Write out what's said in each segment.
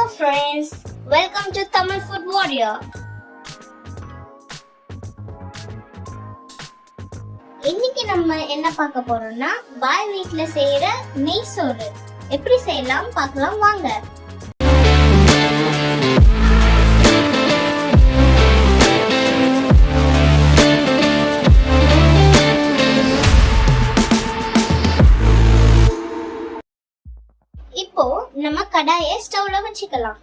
friends, welcome to Tamil Food Warrior. இன்னைக்கு நம்ம என்ன பார்க்க போறோம்னா பாய் வீட்ல செய்யற நெய் சோறு எப்படி செய்யலாம் பார்க்கலாம் வாங்க. இப்போ நம்ம கடாயை ஸ்டவ்ல வச்சுக்கலாம்.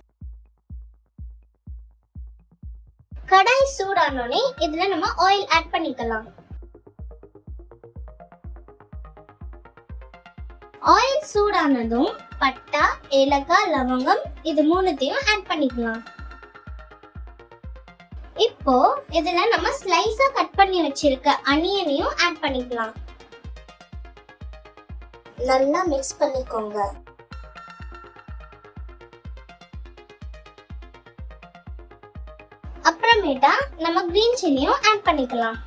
கடாய் சூடானோனே இதுல நம்ம ஆயில் ஆட் பண்ணிக்கலாம். ஆயில் சூடானதும் பட்டா, ஏலக்காய், லவங்கம் இது மூணுத்தையும் ஆட் பண்ணிக்கலாம். இப்போ இதுல நம்ம ஸ்லைஸா கட் பண்ணி வச்சிருக்க அனியனையும் ஆட் பண்ணிக்கலாம். நல்லா மிக்ஸ் பண்ணிக்கோங்க. அப்புறமேட்டா நம்ம கிரீன் சில்லியும் ஆட் பண்ணிக்கலாம்.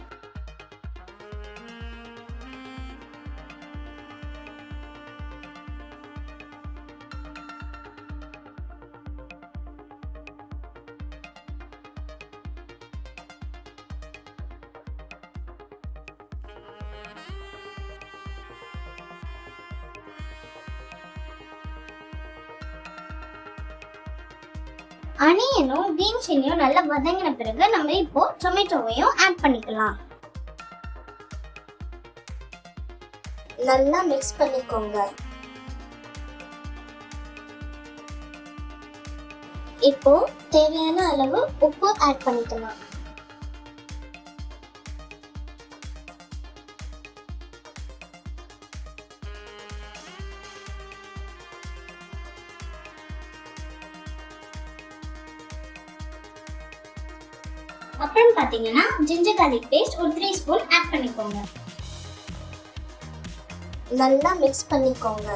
அனியனும் கிரீன் சில்லியும் நல்லா வதங்கின பிறகு நம்ம இப்போ டொமேட்டோவையும் ஆட் பண்ணிக்கலாம். நல்லா மிக்ஸ் பண்ணிக்கோங்க. இப்போ தேவையான அளவு உப்பு ஆட் பண்ணிக்கலாம். அப்புறம் பாத்தீங்கன்னா ஜிஞ்சர் கார்லிக் பேஸ்ட் ஒரு 3 ஸ்பூன் ஆட் பண்ணிக்கோங்க. நல்லா மிக்ஸ் பண்ணிக்கோங்க.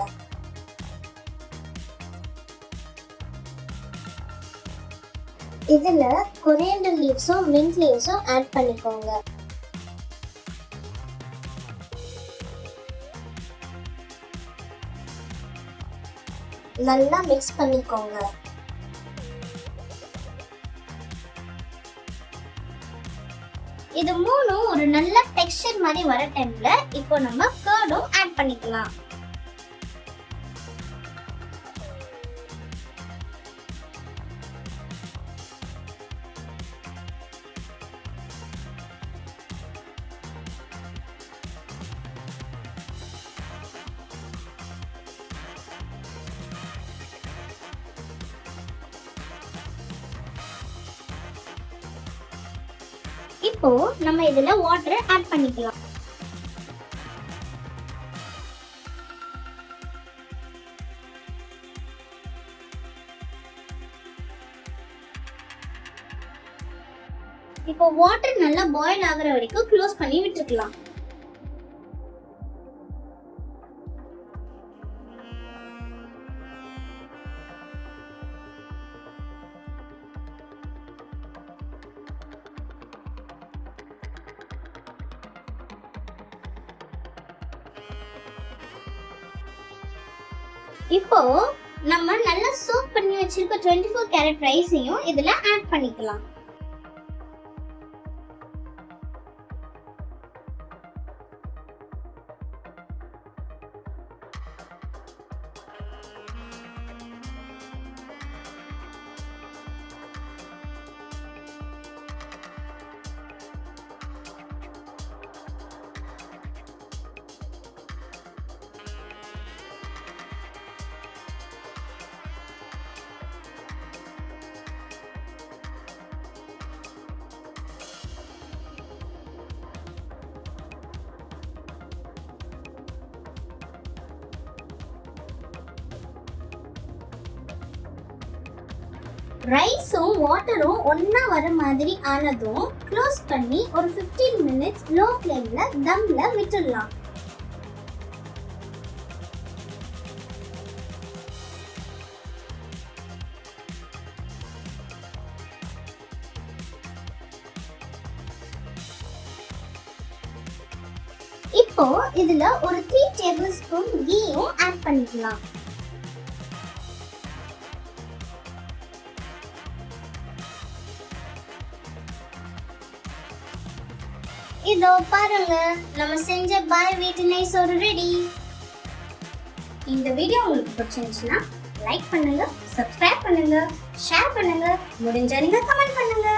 இதுல கொரியாண்டர் லீவ்ஸும் மின்ட் லீவ்ஸும் ஆட் பண்ணிக்கோங்க. நல்லா மிக்ஸ் பண்ணிக்கோங்க. இது மூணும் ஒரு நல்ல டெக்ஸ்சர் மாதிரி வர டைம்ல இப்போ நம்ம கர்டும் ஆட் பண்ணிக்கலாம். இப்போ நம்ம இதுல வாட்டர் ஆட் பண்ணிக்கலாம். இப்போ வாட்டர் நல்லா பாயில் ஆகுற வரைக்கும் க்ளோஸ் பண்ணி விட்டுக்கலாம். இப்போ நம்ம நல்லா சோக் பண்ணி வச்சிருக்க 24 கேரட் ரைஸையும் இதுல ஆட் பண்ணிக்கலாம். ரைஸும் வாட்டரும் ஒண்ணா வர மாதிரி ஆனதும் க்ளோஸ் பண்ணி ஒரு 15 மினிட்ஸ் லோ ஃப்ளேம்ல தம்ல விட்டுடலாம். இப்போ இதுல ஒரு 3 டேபிள் ஸ்பூன் கீயும் ஆட் பண்ணிக்கலாம். இதோ பாருங்க, நம்ம செஞ்ச பாய் வீட்டு நெய் சோறு ரெடி. இந்த வீடியோ உங்களுக்கு பிடிச்சிருந்துச்சுன்னா லைக் பண்ணுங்க, சப்ஸ்கிரைப் பண்ணுங்க, ஷேர் பண்ணுங்க, முடிஞ்சா நீங்க கமெண்ட் பண்ணுங்க.